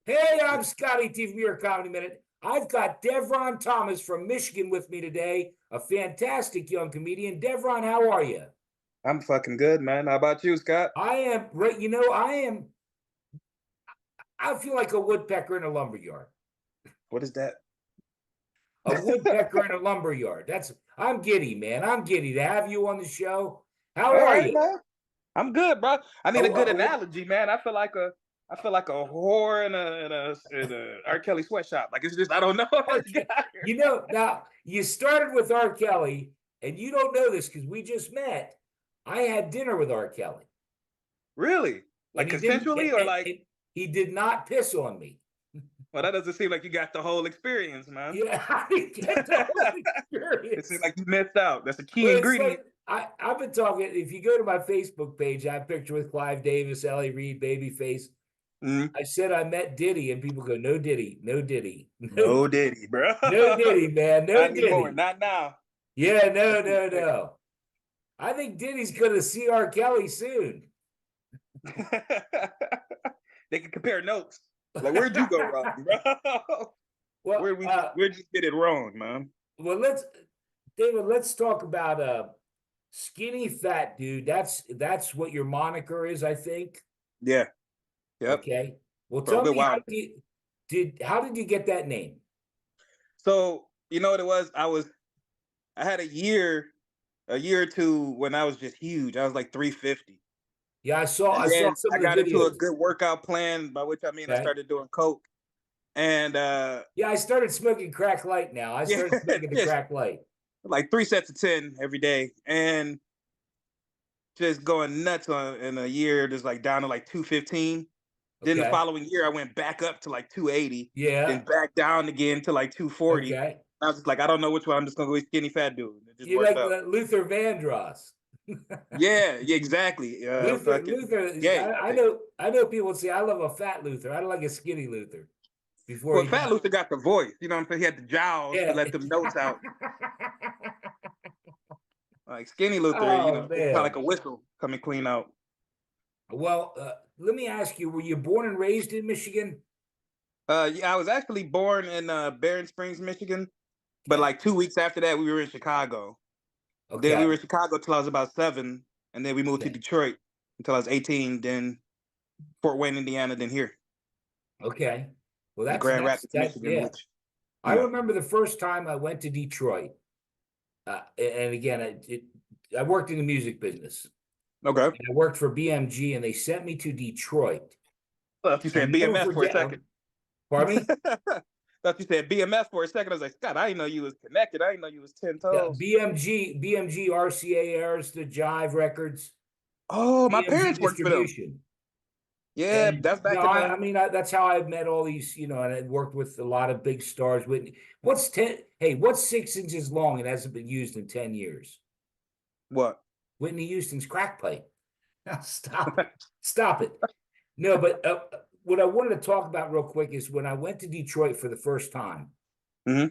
Hey, I'm Scotty T from your Comedy Minute. I've got Devarron Thomas from Michigan with me today, a fantastic young comedian. Devarron, how are you? I'm fucking good, man. How about you, Scott? I am great. I feel like a woodpecker in a lumberyard. What is that? A woodpecker in a lumberyard. I'm giddy, man. I'm giddy to have you on the show. All How are right, you? man. I'm good, bro. I need a good Oh, analogy, man. I feel like a whore in a R. Kelly sweatshop. Like it's just I don't know. I just got here. now you started with R. Kelly, and you don't know this because we just met. I had dinner with R. Kelly. Really? And Like consensually or like? he did not piss on me. Well, that doesn't seem like you got the whole experience, man. Yeah, I didn't get the whole It seems experience. like you missed out. That's a key Well, it's like ingredient. I've been talking. If you go to my Facebook page, I have a picture with Clive Davis, Ellie Reed, Babyface. Mm. I said I met Diddy, and people go, "No Diddy, no Diddy, no, No Diddy, bro. no Diddy, man, no Not anymore. Diddy." Not now. Yeah, no, no, no. I think Diddy's going to see R. Kelly soon. They can compare notes. Like, where'd you go wrong, bro? Well, Where'd you get it wrong, man? well, David, let's talk about skinny fat dude. That's what your moniker is, I think. Yeah. Yep. Okay. Well, For a tell good me while. how did you get that name? So you know what it was? I had a year or two when I was just huge. I was like 350. Yeah, And I saw then some I of the got into a videos. good workout plan, by which I mean I Okay. started doing coke. And Yeah, I started smoking crack light now. I yeah, started smoking the just crack light. like 3 sets of 10 every day. And just going nuts on in a year, just like down to like 215. Then the Okay. following year, I went back up to like 280, then Yeah. back down again to like 240. Okay. I was just like, I don't know which one. I'm just gonna go skinny fat dude. It just You worked like out. Luther Vandross. Yeah, exactly. Fucking Luther is, gay, I think. I know people say I love a fat Luther. I don't like a skinny Luther before Well, he Fat got Luther got the voice. You know what I'm saying? He had the jowls to yeah. let them notes out. Like Skinny Luther, Oh it's kind of like man. a whistle coming clean out. Well, let me ask you: were you born and raised in Michigan? Yeah, I was actually born in Barron Springs, Michigan, but Okay. like 2 weeks after that, we were in Chicago. Then we Okay. were in Chicago till I was about 7, and then we moved to Okay. Detroit until I was 18. Then Fort Wayne, Indiana. Then here Okay. Well, in Grand Rapids, that. Michigan. Yeah. Which I yeah, remember the first time I went to Detroit, and again, I worked in the music business. okay. And I worked for BMG, and they sent me to Detroit. Thought you I said never BMF for a forget. second. Pardon me? Thought you said BMF for a second. I was like, Scott, I didn't know you was connected. I didn't know you was 10 Yeah, toes. BMG, RCA airs the Jive Records, Oh, my BMG parents worked for them. distribution. Yeah, And that's back no, in I, the. I mean that's how I've met all these, and I worked with a lot of big stars. Whitney, what's 10? Hey, what's 6 inches long and hasn't been used in 10 years? What? Whitney Houston's crack pipe. Now stop it, stop it. No, but what I wanted to talk about real quick is when I went to Detroit for the first time. Hmm.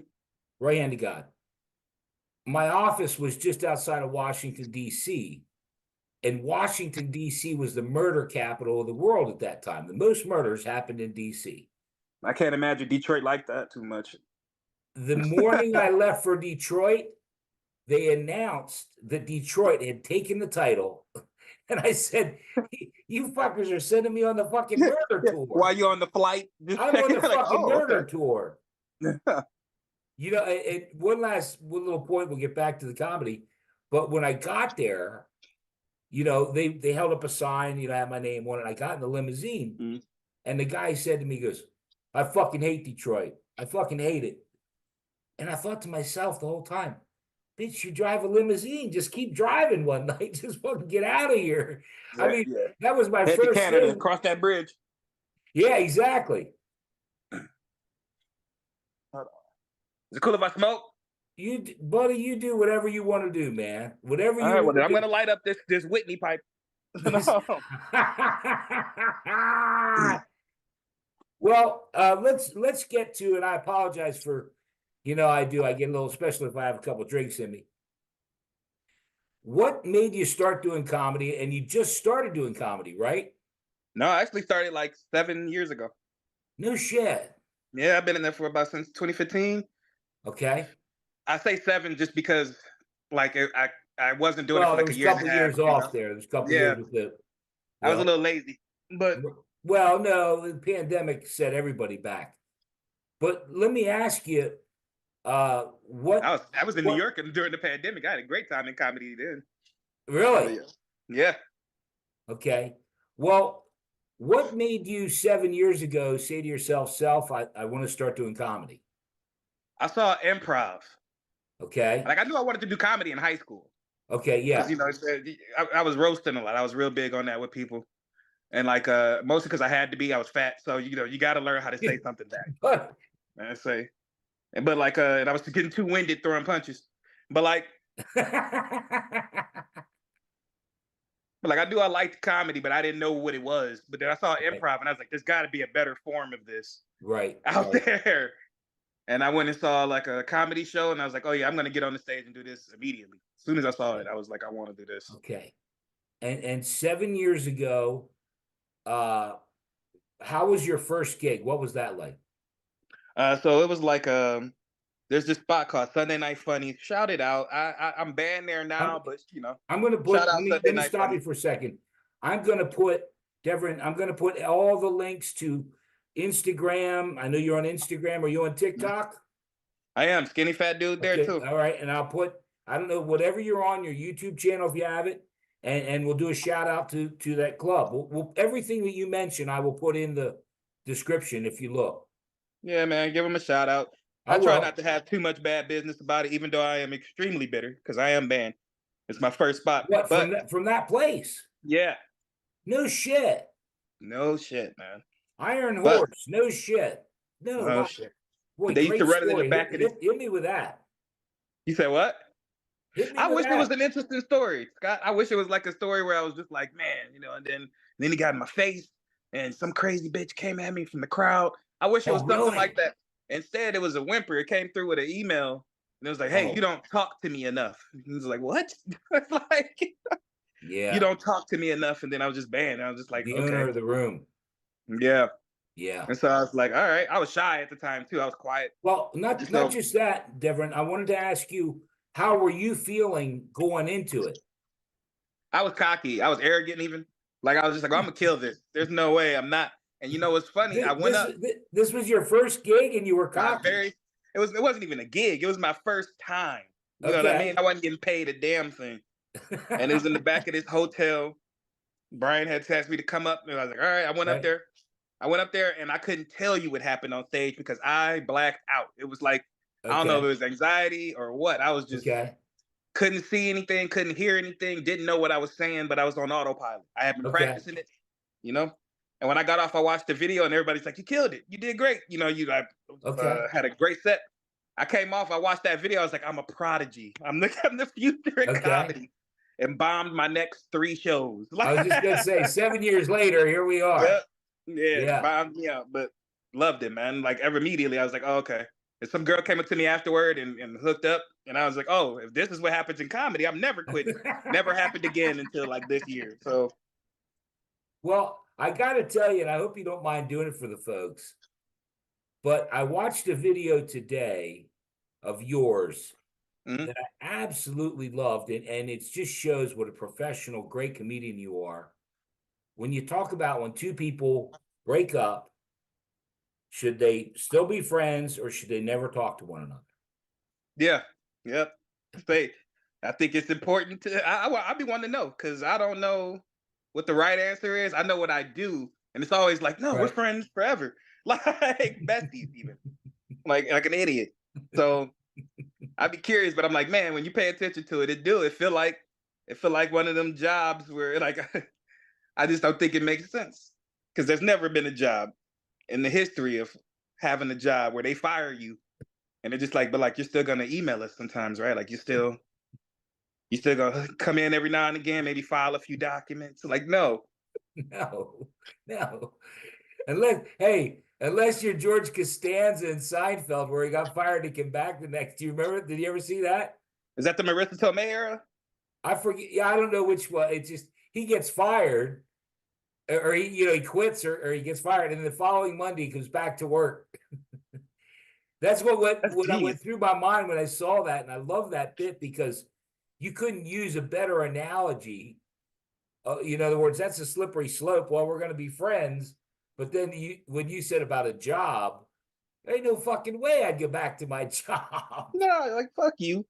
Right hand to God, my office was just outside of Washington D.C. And Washington, D.C. was the murder capital of the world at that time. The most murders happened in D.C. I can't imagine Detroit like that too much. The morning I left for Detroit, they announced that Detroit had taken the title. And I said, you fuckers are sending me on the fucking Yeah, murder yeah. tour. While you're on the flight, just I'm on checking, the like, fucking oh, okay. murder tour. And one little point, we'll get back to the comedy. But when I got there, they held up a sign, I had my name on it. I got in the limousine. Mm. And the guy said to me, he goes, I fucking hate Detroit. I fucking hate it. And I thought to myself the whole time, bitch, you drive a limousine. Just keep driving one night. Just fucking get out of here. I Yeah, mean, yeah. that was my Head to first Canada, thing. cross that bridge. Yeah, exactly. Is it cool if I smoke? Buddy, you do whatever you want to do, man. Whatever All you right, well want then to I'm do. gonna light up this Whitney pipe. No. Well, let's get to, and I apologize for, I get a little, especially if I have a couple drinks in me. What made you start doing comedy? And you just started doing comedy, right? No, I actually started like 7 years ago. No shit. Yeah, I've been in there for about since 2015. Okay. I say 7 just because, like, I wasn't doing it for Well, there like a was a year and a couple half, years you know. off there. There's a couple Yeah, years with the I was a well, little lazy, but well, no, the pandemic set everybody back. But let me ask you, I was in New what York and during the pandemic. I had a great time in comedy then. But really? yeah, yeah. Okay. Well, what made you 7 years ago say to yourself, self, I want to start doing comedy? I saw improv. Okay. Like I knew I wanted to do comedy in high school Okay. because Yeah. I was roasting a lot. I was real big on that with people, and like mostly because I had to be. I was fat, so you got to learn how to say something back. But And I say, but like and I was getting too winded throwing punches. But like But like I knew I liked comedy, but I didn't know what it was. But then I saw right, improv, and I was like, "There's got to be a better form of this right, out right. there." And I went and saw like a comedy show, and I was like, "Oh yeah, I'm gonna get on the stage and do this immediately." As soon as I saw it, I was like, "I want to do this." Okay. And 7 years ago, uh, how was your first gig? What was that like? So it was like there's this spot called Sunday Night Funny. Shout it out. I'm banned there I'm now, but I'm gonna shout put out Sunday let me Night stop you Funny. for a second. I'm gonna put Devarron, I'm gonna put all the links to Instagram. I know you're on Instagram. Are you on TikTok? I am skinny fat dude there Okay, too. all right. And I'll put, I don't know, whatever you're on your YouTube channel if you have it, and we'll do a shout out to that club. Everything that you mentioned, I will put in the description if you look. Yeah, man, give him a shout out. I I try not will. to have too much bad business about it, even though I am extremely bitter because I am banned. It's my first spot, What but from that place? yeah, No shit. no shit, man. Iron But Horse. No shit. No, oh wow. shit, Boy, they used to great run it in the story. back of this. Hit me with that. You said what? Hit me I with wish it was that. an interesting story, Scott. I wish it was like a story where I was just like, man, and then he got in my face, and some crazy bitch came at me from the crowd. I wish it Oh, was something like really? that. Instead, it was a whimper. It came through with an email, and it was like, hey, you Oh, don't talk to me enough. And he was like, what? Like, you yeah. don't talk to me enough, and then I was just banned. I was just like, The owner okay, of the room. yeah. Yeah. And so I was like, all right. I was shy at the time too. I was quiet. Well, Just not so just that, Devon. I wanted to ask you, how were you feeling going into it? I was cocky. I was arrogant even. Like I was just like, I'm gonna kill this. There's no way I'm not. And you know what's funny? I went up This was your first gig, and you were my cocky. very it wasn't even a gig. It was my first time. You know what I mean? Okay. I wasn't getting paid a damn thing. And it was in the back of this hotel. Brian had asked me to come up, and I was like, all right, I went up Right. there. I went up there and I couldn't tell you what happened on stage because I blacked out. It was like, I don't know if it Okay. was anxiety or what. I was just Okay. couldn't see anything, couldn't hear anything, didn't know what I was saying, but I was on autopilot. I had been Okay. practicing it, you know. And when I got off, I watched the video, and everybody's like, "You killed it! You did great! You know, you like Okay. had a great set." I came off, I watched that video, I was like, "I'm a prodigy. I'm the future in Okay. comedy," and bombed my next 3 shows. I was just gonna say, 7 years later, here we are. Yeah, yeah, Yeah. bombed me out, but loved it, man. Like immediately, I was like, oh, okay. And some girl came up to me afterward and hooked up, and I was like, oh, if this is what happens in comedy, I'm never quitting. Never happened again until like this year. So, Well, I got to tell you, and I hope you don't mind doing it for the folks, but I watched a video today of yours mhm. that I absolutely loved, and it just shows what a professional, great comedian you are. When you talk about when two people break up, should they still be friends or should they never talk to one another? Yeah, yep. Say, I think it's important to. I be wanting to know because I don't know what the right answer is. I know what I do, and it's always like, no, we're Right. friends forever, like besties, even like an idiot. So I'd be curious, but I'm like, man, when you pay attention to it, it feel like one of them jobs where like I just don't think it makes sense because there's never been a job in the history of having a job where they fire you and they're just like, but like you're still gonna email us sometimes, right? Like you still gonna come in every now and again, maybe file a few documents. Like no, No, no. Unless you're George Costanza in Seinfeld, where he got fired and came back the next. Do you remember? Did you ever see that? is that the Marissa Tomei era? I forget. Yeah, I don't know which one. It's just he gets fired, or he, he quits or he gets fired, and then the following Monday he comes back to work. That's what That's I genius. went through my mind when I saw that, and I love that bit because you couldn't use a better analogy. In other words, that's a slippery slope. Well, we're going to be friends, but then when you said about a job, there ain't no fucking way I'd get back to my job. No, like fuck you.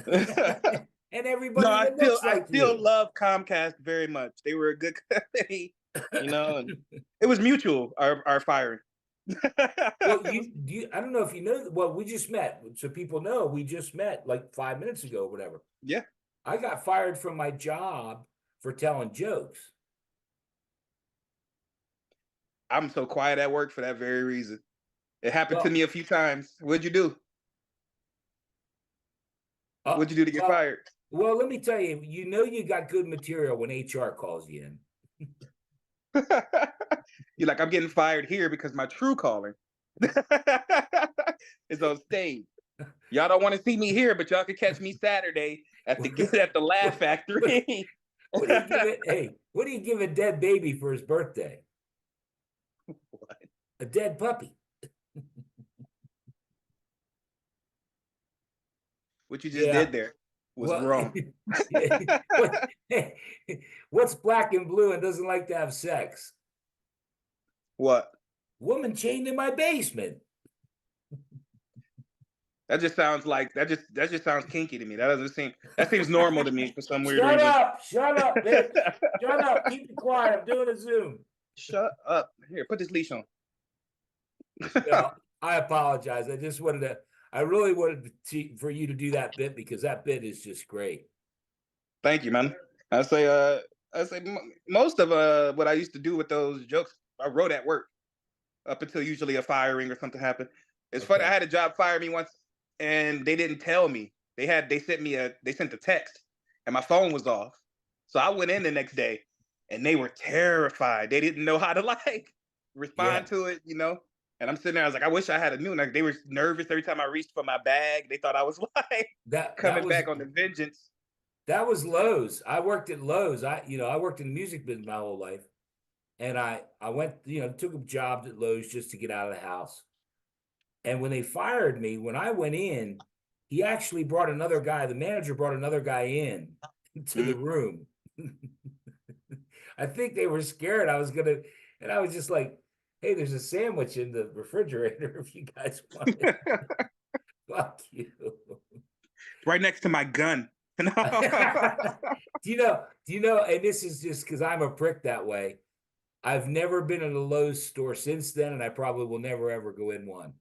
And No, everybody that looks I like still you. love Comcast very much. They were a good company, and it was mutual. Our firing. Well, I don't know if you know. Well, we just met, so people know we just met like 5 minutes ago, or whatever. Yeah, I got fired from my job for telling jokes. I'm so quiet at work for that very reason. It happened to Well, me a few times. What'd you do? uh, What'd you do to get well, fired? well. Let me tell you. You got good material when HR calls you in. You're like, I'm getting fired here because my true calling is on stage. Y'all don't want to see me here, but y'all can catch me Saturday at the Laugh Factory. What do you give it? Hey, what do you give a dead baby for his birthday? What? A dead puppy. What you just Yeah. did there was Well, wrong. what's black and blue and doesn't like to have sex? What? Woman chained in my basement. That just sounds like that just sounds kinky to me. That seems normal to me for some weird Shut reason. up! Shut up, bitch! Shut up! Keep it quiet. I'm doing a Zoom. Shut up. Here, put this leash on. I apologize. I just wanted to. I really wanted for you to do that bit because that bit is just great. Thank you, man. I say most of what I used to do with those jokes I wrote at work up until usually a firing or something happened. It's funny. I had a job fire me once, and they didn't tell me. They sent a text, and my phone was off. So I went in the next day, and they were terrified. They didn't know how to like respond to it, And I'm sitting there. I was like, I wish I had a new. Like they were nervous every time I reached for my bag. They thought I was like That coming was back on the vengeance. that was Lowe's. I worked at Lowe's. I worked in the music business my whole life, and I went took a job at Lowe's just to get out of the house. And when they fired me, when I went in, he actually brought another guy. The manager brought another guy in to the room. I think they were scared I was gonna, and I was just like, "Hey, there's a sandwich in the refrigerator if you guys want it." Fuck you. Right next to my gun. Do you know, and this is just because I'm a prick that way. I've never been in a Lowe's store since then, and I probably will never ever go in one.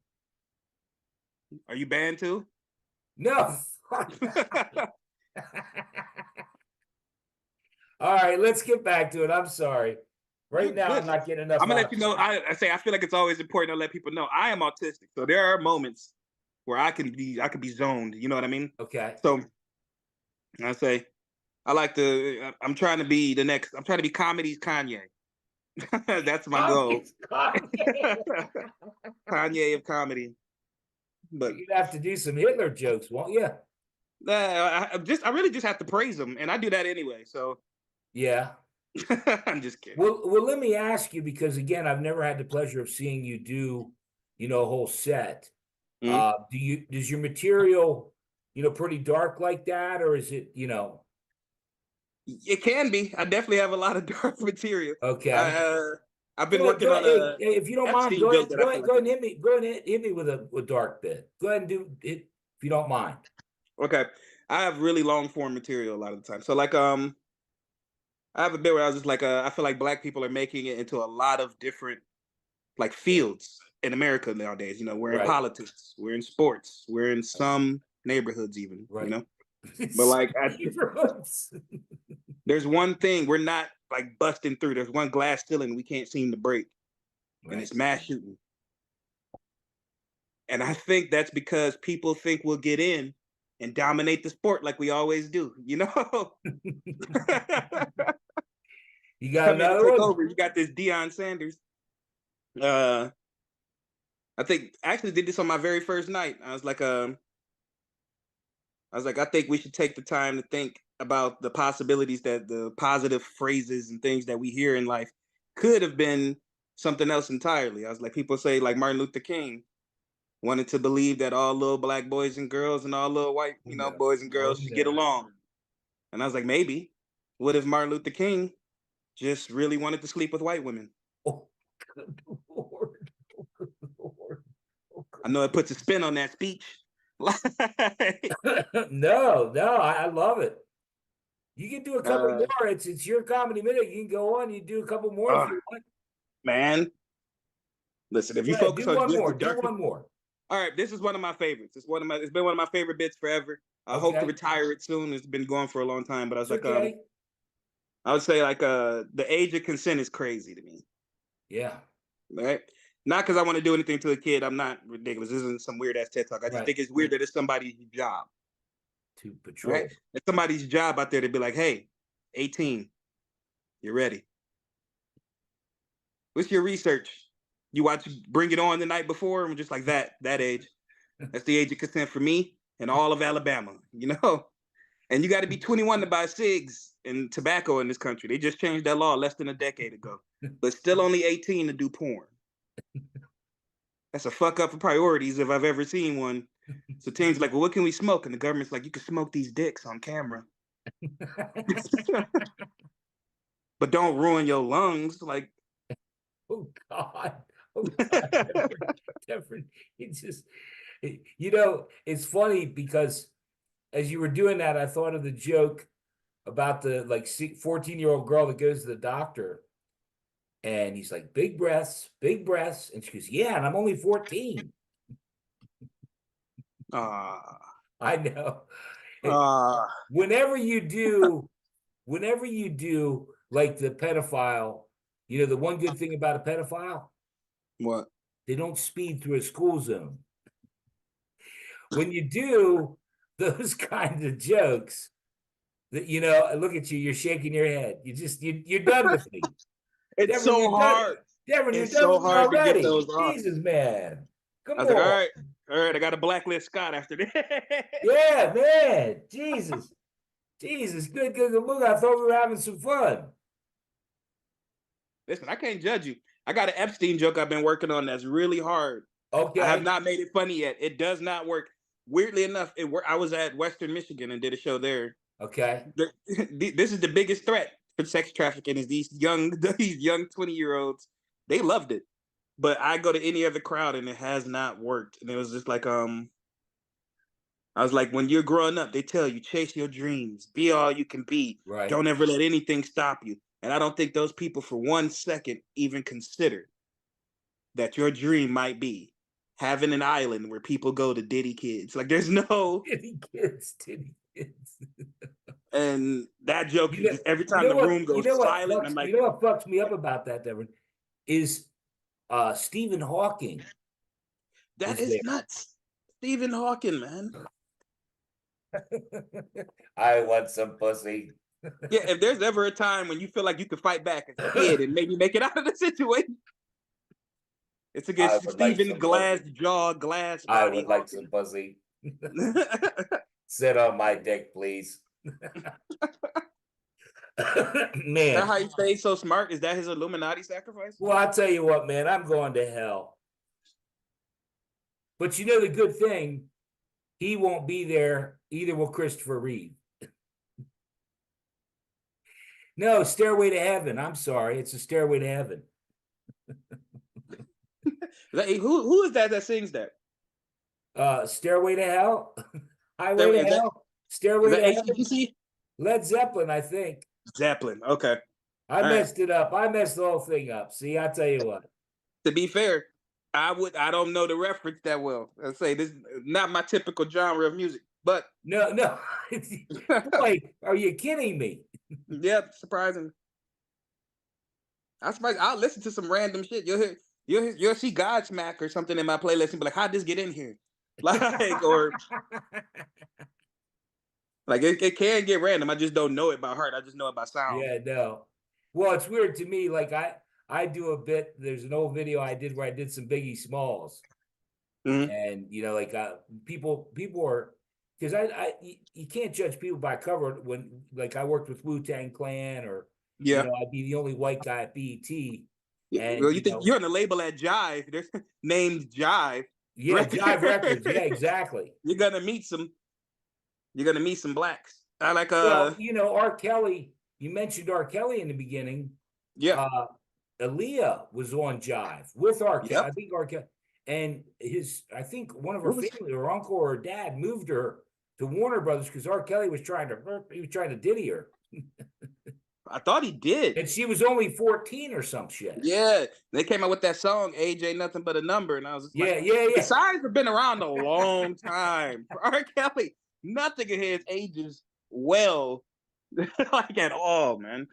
Are you banned too? No. All right, let's get back to it. I'm sorry. Right now, I'm not getting enough. I'm gonna let you know. I feel like it's always important to let people know I am autistic. So there are moments where I can be zoned. You know what I mean? Okay. So I say I'm trying to be I'm trying to be comedy's Kanye. That's my goal. Kanye of comedy. But you'd have to do some Hitler jokes, won't you? I really just have to praise him, and I do that anyway. So yeah. I'm just kidding. Well, let me ask you because again, I've never had the pleasure of seeing you do, a whole set. Does your material, pretty dark like that, or is it, It can be. I definitely have a lot of dark material. Okay. I've been working on a. If you don't mind, go ahead and hit me. Go ahead and hit me with a dark bit. Go ahead and do it if you don't mind. Okay, I have really long form material a lot of the time. So like I have a bit where I was just like I feel like Black people are making it into a lot of different like fields in America nowadays. We're in politics, we're in sports, we're in some neighborhoods even. But like there's one thing we're not like busting through. There's one glass ceiling we can't seem to break, and it's mass shooting. And I think that's because people think we'll get in and dominate the sport like we always do. You got another one? Over. You got this Deion Sanders. I think I actually did this on my very first night. I was like, I think we should take the time to think about the possibilities that the positive phrases and things that we hear in life could have been something else entirely. I was like, people say like Martin Luther King wanted to believe that all little black boys and girls and all little white, No. boys and girls should get No. along. And I was like, maybe. What if Martin Luther King just really wanted to sleep with white women? Oh, good Lord. Oh, good Lord. Oh, I know it puts a spin on that speech. No, I love it. You can do a couple uh, more. It's your comedy minute. You can go on. You do a couple more if you want. man, listen, if you Go ahead, focus do on one just more. the Do dark. one more. All right, this is one of my favorites. It's been one of my favorite bits forever. I hope to Okay. retire it soon. It's been going for a long time, but I was It's like, okay. I would say like the age of consent is crazy to me. Yeah. Right? Not because I want to do anything to a kid. I'm not ridiculous. This isn't some weird ass TED talk. I just Right. think it's weird that it's somebody's job. To Right? patrol. It's somebody's job out there to be like, hey, 18, you're ready. What's your research? You watch Bring It On the night before? I'm just like that age. That's the age of consent for me and all of Alabama, And you got to be 21 to buy cigs and tobacco in this country. They just changed that law less than a decade ago, but still only 18 to do porn. That's a fuck up for priorities if I've ever seen one. So teens like, well, what can we smoke? And the government's like, you can smoke these dicks on camera, but don't ruin your lungs. Like, Oh God. Oh God. Different. It's just, it's funny because as you were doing that, I thought of the joke about the 14-year-old girl that goes to the doctor and he's like, big breaths. And she goes, yeah, and I'm only 14. I know. Whenever you do like the pedophile, the one good thing about a pedophile, what? they don't speed through a school zone. When you do those kinds of jokes, that look at you, you're shaking your head. You're done with me. It's Deborah, so you're done. hard. Deborah, you're It's done so with me hard to get already. those off. Jesus, man. Come I was like, on. all right, I got to blacklist Scott after this. Yeah, man. Jesus. Good. Look, I thought we were having some fun. Listen, I can't judge you. I got an Epstein joke I've been working on that's really hard. Okay. I have not made it funny yet. It does not work. Weirdly enough, I was at Western Michigan and did a show there. Okay. This is the biggest threat for sex trafficking is these young 20-year-olds. They loved it. But I go to any other crowd and it has not worked. And it was just like, I was like, when you're growing up, they tell you, chase your dreams, be all you can be. Right. Don't ever let anything stop you. And I don't think those people for 1 second even consider that your dream might be having an island where people go to Diddy Kids. Like there's no Diddy kids. and that joke every time the room goes silent, I'm like, what fucks me up about that, Devarron, is Stephen Hawking. That is nuts. Stephen Hawking, man. I want some pussy. Yeah, if there's ever a time when you feel like you could fight back as a kid and maybe make it out of the situation, it's against Stephen Glass Jaw, Glass Body. I would like some pussy. Sit on my dick, please. Man. Is that how he stays so smart? Is that his Illuminati sacrifice? Well, I'll tell you what, man, I'm going to hell. But the good thing, he won't be there, either will Christopher Reeve. No, Stairway to Heaven. I'm sorry. It's a Stairway to Heaven. Who is that sings that? Stairway to Hell? Highway to Hell? Stairway to Heaven? AC/DC? Led Zeppelin, I think. Zeppelin, okay. I messed it up. I messed the whole thing up. See, I tell you what. To be fair, I don't know the reference that well. I say this is not my typical genre of music, but no. Boy, are you kidding me? Yeah, surprising. I'm surprised. I'll listen to some random shit. You'll see Godsmack or something in my playlist and be like, how'd this get in here? Like, or like it can get random. I just don't know it by heart. I just know it by sound. Yeah, no. Well, it's weird to me. Like I do a bit. There's an old video I did where I did some Biggie Smalls, and people are because you can't judge people by cover when like I worked with Wu-Tang Clan or I'd be the only white guy at BET. And Well, you think you're on the label at Jive? They're named Jive. yeah, Jive Records. Yeah, exactly. You're gonna meet some. You're gonna meet some blacks. I like Well, R. Kelly, you mentioned R. Kelly in the beginning. yeah. Uh Aaliyah was on Jive with R. Kelly. Yep. I think R. Kelly and I think one of her What was family, her uncle or her dad, moved her to Warner Brothers because R. Kelly was trying to diddy her. I thought he did. And she was only 14 or some shit. Yeah, they came out with that song "Age Ain't Nothing But a Number," and I was just Yeah, like, yeah, the yeah. signs have been around a long time. For R. Kelly, nothing in his ages well, like at all, man.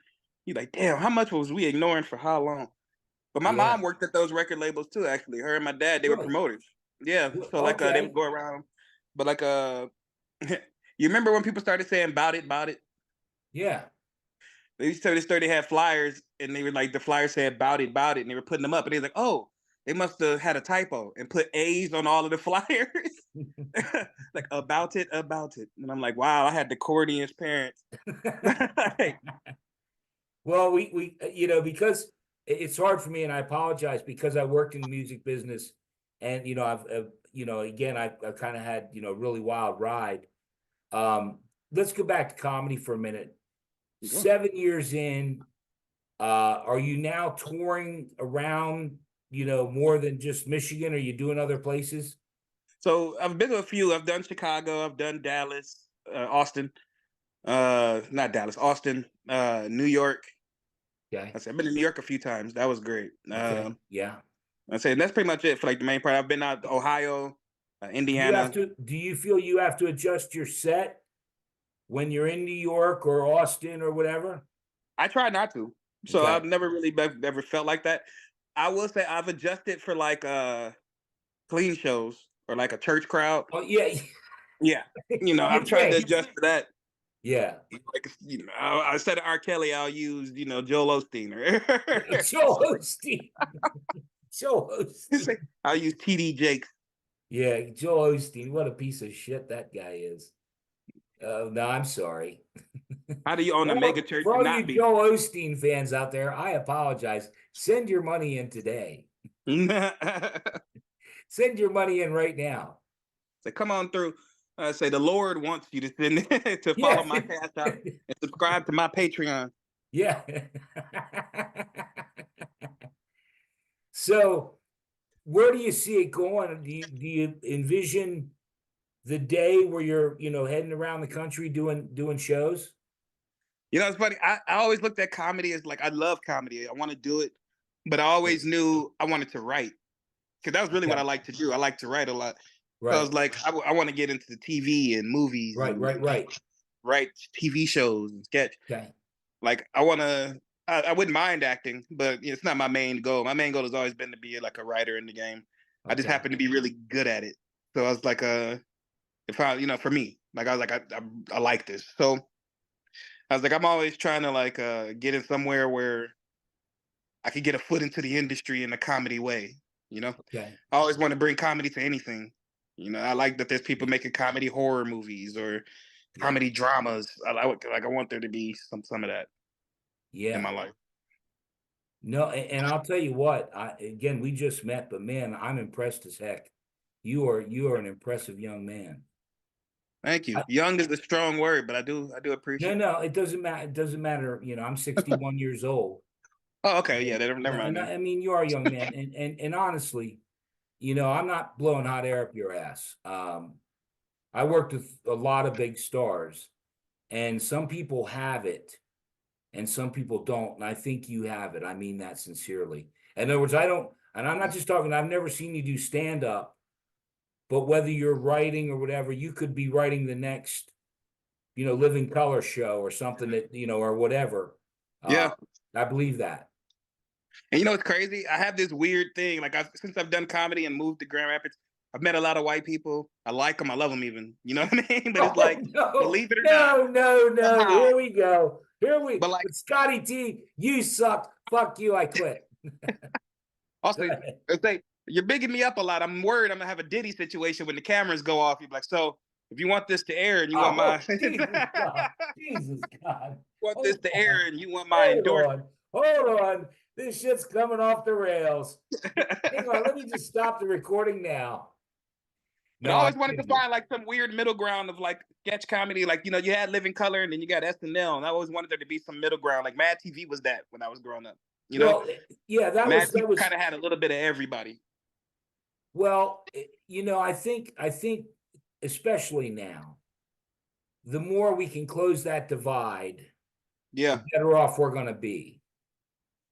He's like, damn, how much was we ignoring for how long? But my Yeah. mom worked at those record labels too. Actually, her and my dad, they were Really? promoters. Yeah, so like they Okay. would go around, but like you remember when people started saying "bout it"? Yeah. They started they had flyers, and they were like the flyers said "bout it," and they were putting them up, and they was like, oh, they must have had a typo and put A's on all of the flyers, like about it, and I'm like, wow, I had the corniest parents. Well, we because it's hard for me, and I apologize because I worked in the music business, and I've again I kind of had a really wild ride. Let's go back to comedy for a minute. 7 years in, are you now touring around? More than just Michigan? Are you doing other places? So I've been to a few. I've done Chicago. I've done Dallas, Austin. Not Dallas, Austin, New York. Okay. I said I've been to New York a few times. That was great. Okay. Yeah. I said that's pretty much it for like the main part. I've been out to Ohio, Indiana. Do you feel you have to adjust your set when you're in New York or Austin or whatever? I try not to. So Okay. I've never really ever felt like that. I will say I've adjusted for like clean shows or like a church crowd. Oh yeah. Yeah. You I've tried to think? adjust for that. Yeah. Like instead of R. Kelly, I'll use, Joel Osteen or Joe Osteen. Joe Osteen. I'll use TD Jakes. Yeah, Joe Osteen. What a piece of shit that guy is. No, I'm sorry. How do you own a mega church For and all not you be? Joe Osteen fans out there, I apologize. Send your money in today. Send your money in right now. Say, come on through. Say the Lord wants you to send to follow my cash out and subscribe to my Patreon. Yeah. So, where do you see it going? Do you envision the day where you're heading around the country doing shows? It's funny. I always looked at comedy as like I love comedy. I want to do it, but I always knew I wanted to write because that was really what I like to do. I like to write a lot. Right. So I was like, I want to get into the TV and movies. Right. And Right. write TV shows and sketch. Okay. Like I want to. I wouldn't mind acting, but it's not my main goal. My main goal has always been to be like a writer in the game. Okay. I just happen to be really good at it. So I was like, if I, for me, like I was like, I like this. So I was like, I'm always trying to like get in somewhere where I could get a foot into the industry in a comedy way. Okay. I always want to bring comedy to anything. I like that there's people making comedy horror movies or comedy dramas. I want there to be some of that. Yeah. In my life. No, and I'll tell you what. Again, we just met, but man, I'm impressed as heck. You are an impressive young man. Thank you. Young is a strong word, but I do appreciate. No, it doesn't matter. It doesn't matter. I'm 61 years old. Oh, okay, yeah, never mind. I mean, you are a young man, and honestly, I'm not blowing hot air up your ass. I worked with a lot of big stars, and some people have it, and some people don't. And I think you have it. I mean that sincerely. In other words, and I'm not just talking. I've never seen you do stand up, but whether you're writing or whatever, you could be writing the next, Living Color show or something that or whatever. Yeah, I believe that. And it's crazy? I have this weird thing. Like since I've done comedy and moved to Grand Rapids, I've met a lot of white people. I like them. I love them even. You know what I mean? But it's like, believe it or not. No. Here we go. But like Scotty T, you suck. Fuck you. I quit. Also, if you're bigging me up a lot, I'm worried I'm gonna have a Diddy situation when the cameras go off. You're like, so if you want this to air and you want my Jesus God. want this to air and you want my endorsement. Hold on. This shit's coming off the rails. Hang on, let me just stop the recording now. But I No, I'm always wanted to kidding. find like some weird middle ground of like sketch comedy. Like, you know, you had Living Color and then you got SNL. And I always wanted there to be some middle ground. Like Mad TV was that when I was growing up. You know, Well, yeah, that Mad TV was kind of had a little bit of everybody. well, you know, I think especially now, the more we can close that divide, Yeah. the better off we're going to be.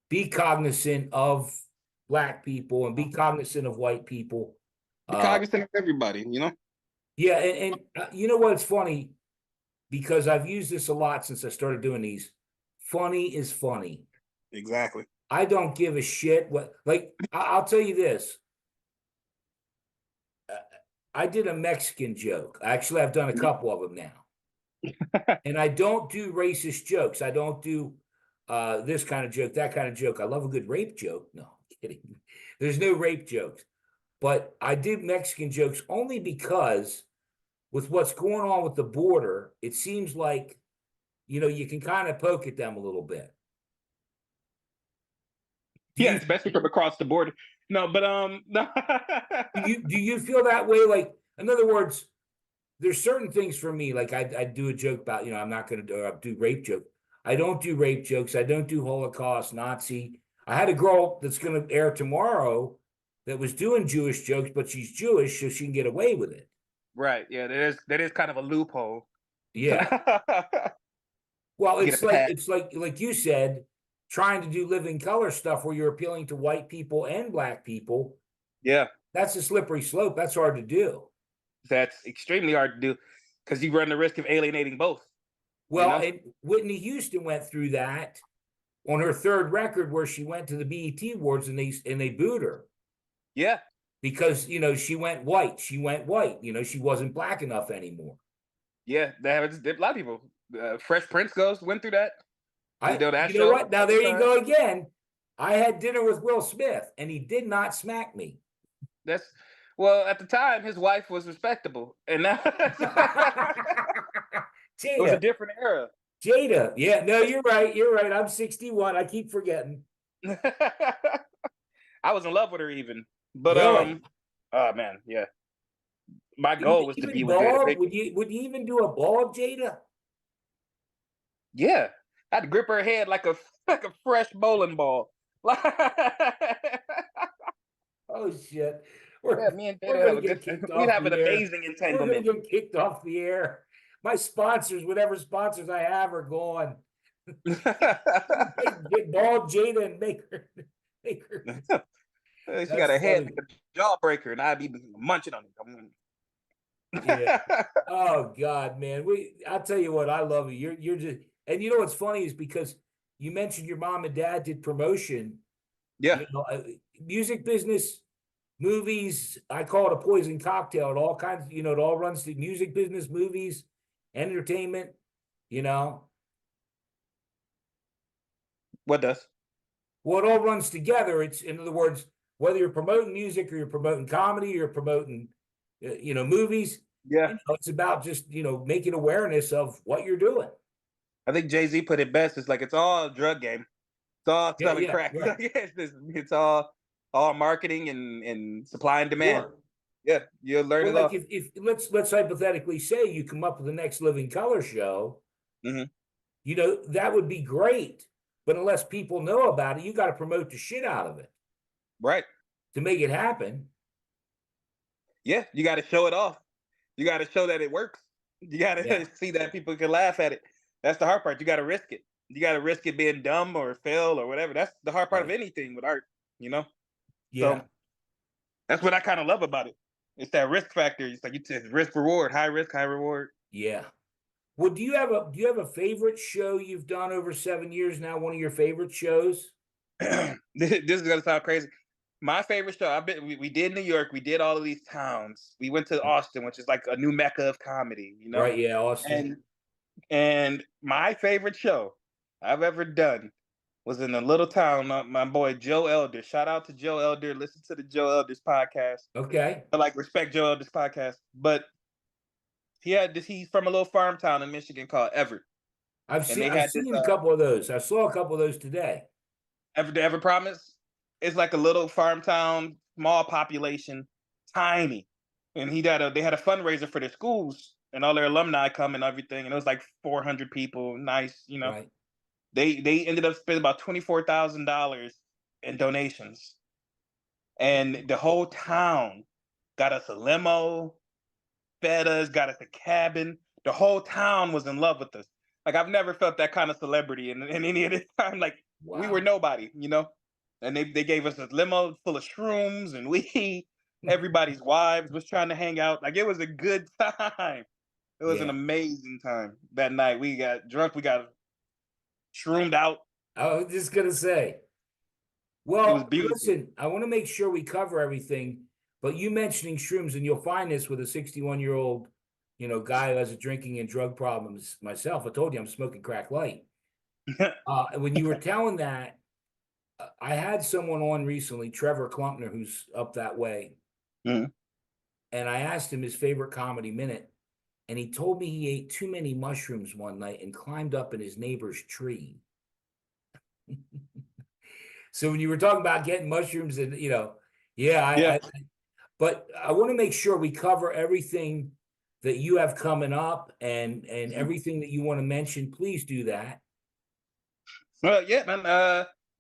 Be cognizant of Black people and be cognizant of white people. Be cognizant of everybody, you know? Yeah, and you know what's funny? Because I've used this a lot since I started doing these. Funny is funny. Exactly. I don't give a shit what, like, I'll tell you this. I did a Mexican joke. Actually, I've done a couple of them now. And I don't do racist jokes. I don't do this kind of joke, that kind of joke. I love a good rape joke. No, I'm kidding. There's no rape jokes. But I did Mexican jokes only because with what's going on with the border, it seems like, you know, you can kind of poke at them a little bit. Yeah, especially from across the border. No, but no. do you feel that way? Like, in other words, there's certain things for me, like I do a joke about, you know, I'm not going to do rape joke. I don't do rape jokes. I don't do Holocaust, Nazi. I had a girl that's going to air tomorrow that was doing Jewish jokes, but she's Jewish, so she can get away with it. Right. Yeah, that is kind of a loophole. Yeah. Well, Get it's like you said, trying to do living color stuff where you're appealing to white people and Black people. Yeah. That's a slippery slope. That's hard to do. That's extremely hard to do because you run the risk of alienating both. Well, You know? and Whitney Houston went through that on her third record where she went to the BET Awards and they booed her. Yeah. Because, you know, she went white. She went white. You know, she wasn't Black enough anymore. Yeah. There's a lot of people. Fresh Prince went through that. That You know show. what? Now there you go again. I had dinner with Will Smith and he did not smack me. Well, at the time, his wife was respectable, and now it was a different era. Jada, yeah, no, you're right. You're right. I'm 61. I keep forgetting. I was in love with her even, but Really? oh man, yeah. My goal was to Even be with Jada bald? Pinkett. Would you even do a bald Jada? Yeah, I had to grip her head like a fresh bowling ball. Oh shit. Yeah, me and We're Jada have gonna a get good. kicked We off have the an air. amazing We're gonna entanglement. get kicked off the air. My sponsors, whatever sponsors I have, are gone. Get bald Jada and make her. She got That's a head funny. like a jawbreaker, and I'd be munching on it. Yeah. Oh God, man. I'll tell you what, I love you. You're just, and you know what's funny is because you mentioned your mom and dad did promotion. Yeah. You know, music business, movies. I call it a poison cocktail. It all kinds. You know, it all runs through music business, movies, entertainment. You know, What does? well, it all runs together. It's, in other words, whether you're promoting music or you're promoting comedy or you're promoting, you know, movies. Yeah. You know, it's about just, you know, making awareness of what you're doing. I think Jay-Z put it best. It's like it's all a drug game. It's all Yeah, selling yeah, crack. right. It's all marketing and supply and demand. Sure. Yeah, you'll learn Well, it like all. if let's hypothetically say you come up with the next Living Color show, Mhm. you know, that would be great. But unless people know about it, you got to promote the shit out of it Right. to make it happen. Yeah, you got to show it off. You got to show that it works. You got to Yeah. see that people can laugh at it. That's the hard part. You got to risk it. You got to risk it being dumb or fail or whatever. That's the hard part of Right. anything with art, you know? Yeah. So that's what I kind of love about it. It's that risk factor. It's like you said, risk reward, high risk, high reward. Yeah. Well, do you have a favorite show you've done over 7 years now? One of your favorite shows? This is gonna sound crazy. My favorite show. We did New York. We did all of these towns. We went to Austin, which is like a new mecca of comedy, you know. Right. Yeah. Austin. And my favorite show I've ever done was in a little town. My boy Joe Elder. Shout out to Joe Elder. Listen to the Joe Elder's podcast. Okay. I like respect Joe Elder's podcast. But he's from a little farm town in Michigan called Everett. And they I've had this seen a couple of those. I saw a couple of those today. Ever Promise? It's like a little farm town, small population, tiny. And they had a fundraiser for their schools, and all their alumni come and everything. And it was like 400 people. Nice, you know. Right. They ended up spending about $24,000 in donations, and the whole town got us a limo, fed us, got us a cabin. The whole town was in love with us. Like I've never felt that kind of celebrity in any of this time. Like we were Wow. nobody, you know. And they gave us a limo full of shrooms and weed. Everybody's wives was trying to hang out. Like it was a good time. It was an Yeah. amazing time that night. We got drunk. We got shroomed out. I was just gonna say. It was Well, beautiful. listen, I want to make sure we cover everything, but you mentioning shrooms, and you'll find this with a 61-year-old, guy who has a drinking and drug problems myself. I told you I'm smoking crack light. When you were telling that, I had someone on recently, Trevor Klumpner, who's up that way, Mhm. and I asked him his favorite comedy minute, and he told me he ate too many mushrooms one night and climbed up in his neighbor's tree. So when you were talking about getting mushrooms and yeah, Yeah. but I want to make sure we cover everything that you have coming up and Mhm. everything that you want to mention. Please do that. Well, yeah, man.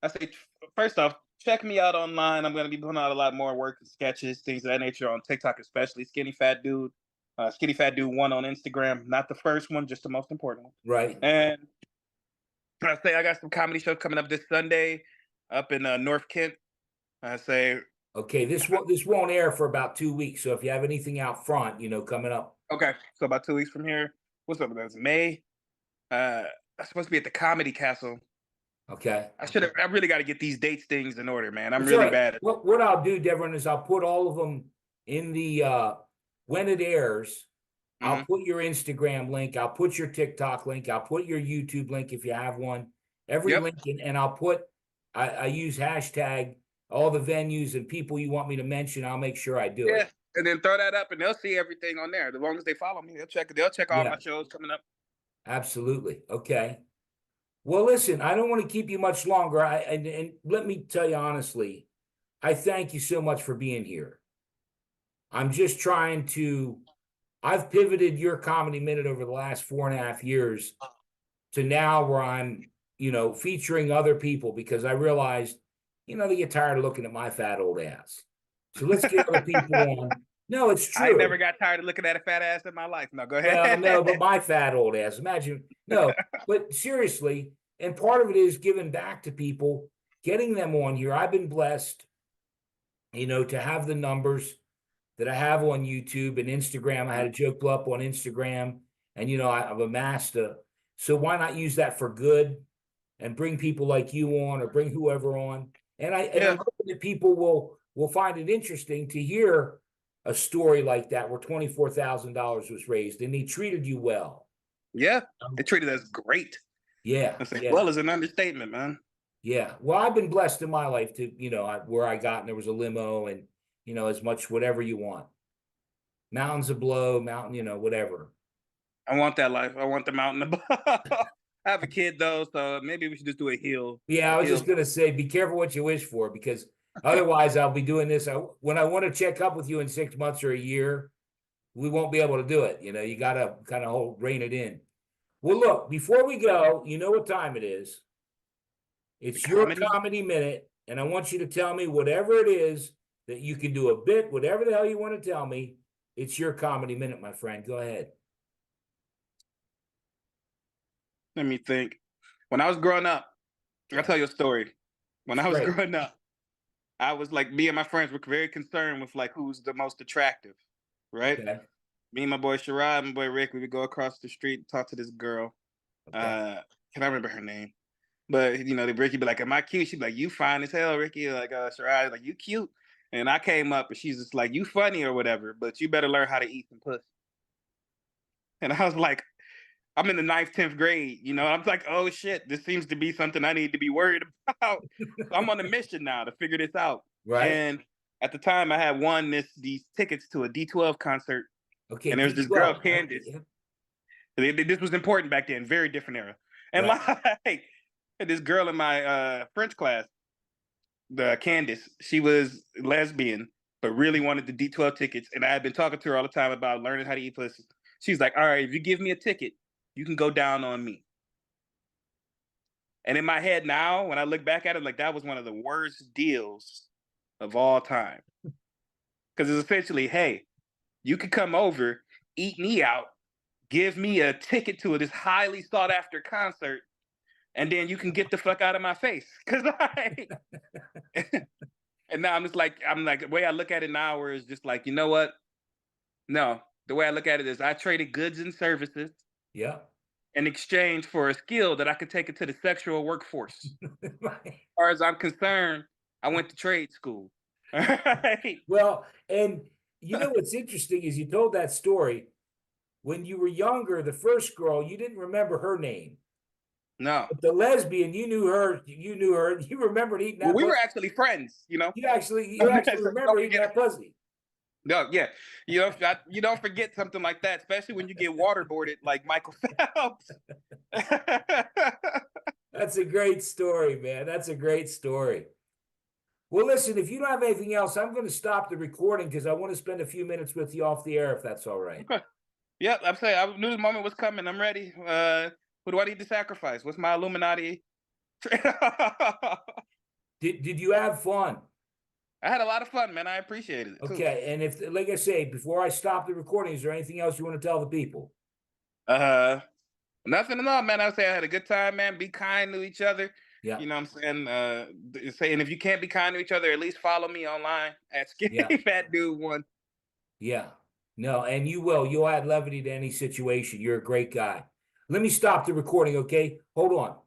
I say first off, check me out online. I'm gonna be putting out a lot more work, sketches, things of that nature on TikTok, especially Skinny Fat Dude, Skinny Fat Dude one on Instagram. Not the first one, just the most important one. Right. And I say I got some comedy shows coming up this Sunday up in North Kent. I say Okay. This won't air for about 2 weeks. So if you have anything out front, coming up. okay, so about 2 weeks from here. What's up? That's May. I'm supposed to be at the Comedy Castle. Okay. I really got to get these dates things in order, man. I'm That's all really right. bad at. What I'll do, Devarron, is I'll put all of them in the when it airs. I'll Mhm. put your Instagram link. I'll put your TikTok link. I'll put your YouTube link if you have one. Every Yep. link in, and I'll put. I use hashtag all the venues and people you want me to mention. I'll make sure I do Yeah, it. and then throw that up, and they'll see everything on there. As long as they follow me, they'll check. They'll check all Yeah, my shows coming up. absolutely. Okay. Well, listen, I don't want to keep you much longer. And let me tell you honestly, I thank you so much for being here. I'm just trying to. I've pivoted your comedy minute over the last 4.5 years to now where I'm, featuring other people because I realized, they get tired of looking at my fat old ass. So let's get other people on. No, it's I never true. got tired of looking at a fat ass in my life. No, go Well, no, but ahead. my fat old ass. Imagine, no, but seriously, and part of it is giving back to people, getting them on here. I've been blessed, to have the numbers that I have on YouTube and Instagram. I had a joke blow up on Instagram, and I've amassed a. So why not use that for good and bring people like you on or bring whoever on? And I'm Yeah, hoping that people will find it interesting to hear a story like that where $24,000 was raised and they treated you well. yeah. They Um, treated us great. yeah, I say, yeah, well, is an understatement, man. yeah. Well, I've been blessed in my life to, where I got and there was a limo and as much whatever you want. Mountains of blow, mountain, whatever. I want that life. I want the mountain above. I have a kid though, so maybe we should just do Yeah, a I was hill. just gonna say, be careful what you wish for, because otherwise, I'll be doing this. When I want to check up with you in 6 months or a year, we won't be able to do it. You gotta kind of rein it in. Well, look, before we go, you know what time it is. The It's your comedy. comedy minute, and I want you to tell me whatever it is that you can do a bit, whatever the hell you want to tell me. It's your comedy minute, my friend. Go ahead. Let me think. When I was growing up, I'll Yeah, tell you a story. When it's I was great. growing up, I was like, me and my friends were very concerned with like who's the most attractive, right? Okay. Me and my boy Sherrod, my boy Rick, we would go across the street and talk to this girl. Okay. Can I remember her name? But the Ricky be like, "Am I cute?" She'd be like, "You fine as hell, Ricky." Like, Sherrod, like, "You cute." And I came up and she's just like, "You funny or whatever, but you better learn how to eat some pussy." And I was like, I'm in the ninth, 10th grade, I'm like, oh shit, this seems to be something I need to be worried about. So I'm on a mission now to figure this out. Right. And at the time I had won these tickets to a D12 concert, Okay. and there's this girl, D12. Candace. Yeah. This was important back then, very different era. And Right. like, and this girl in my French class, the Candace, she was lesbian, but really wanted the D12 tickets. And I had been talking to her all the time about learning how to eat pussy. She's like, all right, if you give me a ticket, you can go down on me. And in my head now, when I look back at it, like that was one of the worst deals of all time. Because it's essentially, hey, you could come over, eat me out, give me a ticket to this highly sought after concert, and then you can get the fuck out of my face. Cause like, and now I'm like, the way I look at it now, where it's just like, you know what? No, the way I look at it is I traded goods and services Yeah. in exchange for a skill that I could take into the sexual workforce. Right. As far as I'm concerned, I went to trade school. All right. Well, and you know what's interesting is you told that story when you were younger. The first girl, you didn't remember her name, No. but the lesbian, you knew her. You knew her. You remembered eating Well, that we were pussy. actually friends, you know. You actually So remember don't eating forget. that pussy. No, yeah, you don't forget something like that, especially when you get waterboarded like Michael Phelps. That's a great story, man. That's a great story. Well, listen, if you don't have anything else, I'm going to stop the recording because I want to spend a few minutes with you off the air, if that's all right. Okay. Yep, I'm saying I knew the moment was coming. I'm ready. Who do I need to sacrifice? What's my Illuminati? I Did you have fun? had a lot of fun, man. I appreciated it too. Okay, and if, like I say, before I stop the recording, is there anything else you want to tell the people? Nothing at all, man. I would say I had a good time, man. Be kind to each other. Yeah, You know what I'm saying? Saying if you can't be kind to each other, at least follow me online at Skinny yeah, Fat Dude One. yeah. No, and you will. You'll add levity to any situation. You're a great guy. Let me stop the recording, okay? Hold on.